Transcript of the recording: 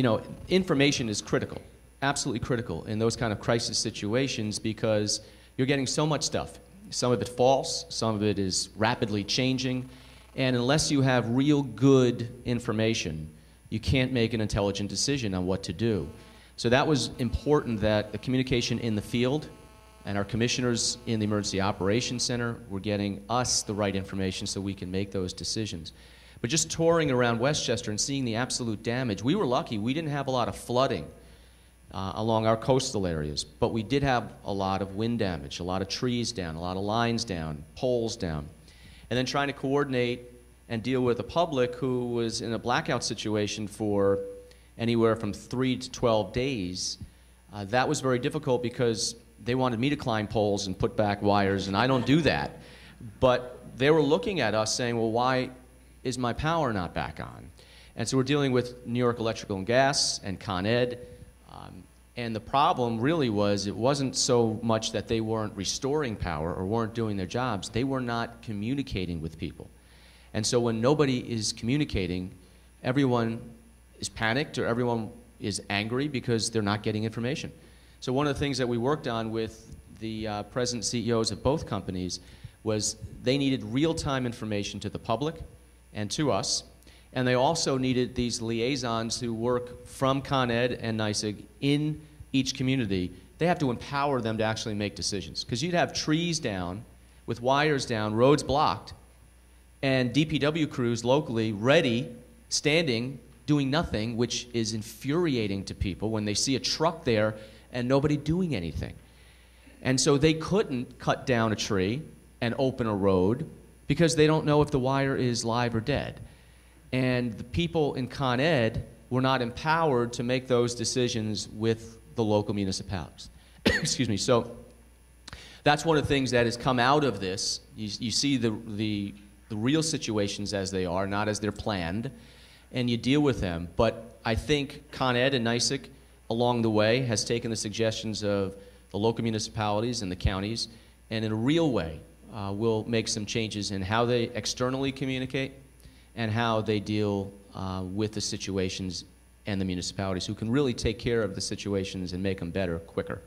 you know, information is critical, absolutely critical in those kind of crisis situations because you're getting so much stuff. Some of it false, some of it is rapidly changing, and unless you have real good information, you can't make an intelligent decision on what to do. So that was important that the communication in the field and our commissioners in the Emergency Operations Center were getting us the right information so we can make those decisions. But just touring around Westchester and seeing the absolute damage, we were lucky. We didn't have a lot of flooding along our coastal areas, but we did have a lot of wind damage, a lot of trees down, a lot of lines down, poles down. And then trying to coordinate and deal with a public who was in a blackout situation for anywhere from 3 to 12 days. That was very difficult because they wanted me to climb poles and put back wires, and I don't do that. But they were looking at us saying, well, why is my power not back on? And so we're dealing with New York Electrical and Gas and Con Ed. And the problem really was, it wasn't so much that they weren't restoring power or weren't doing their jobs, they were not communicating with people. And so when nobody is communicating, everyone is panicked or everyone is angry because they're not getting information. So one of the things that we worked on with the president CEOs of both companies was they needed real-time information to the public and to us, and they also needed these liaisons who work from Con Ed and NYSEG in each community. They have to empower them to actually make decisions. Because you'd have trees down with wires down, roads blocked, and DPW crews locally ready, standing, doing nothing, which is infuriating to people when they see a truck there and nobody doing anything. And so they couldn't cut down a tree and open a road because they don't know if the wire is live or dead. And the people in Con Ed were not empowered to make those decisions with the local municipalities. Excuse me. So that's one of the things that has come out of this. You see the real situations as they are, not as they're planned, and you deal with them. But I think Con Ed and NYSEG along the way has taken the suggestions of the local municipalities and the counties, and in a real way will make some changes in how they externally communicate and how they deal with the situations and the municipalities who can really take care of the situations and make them better quicker.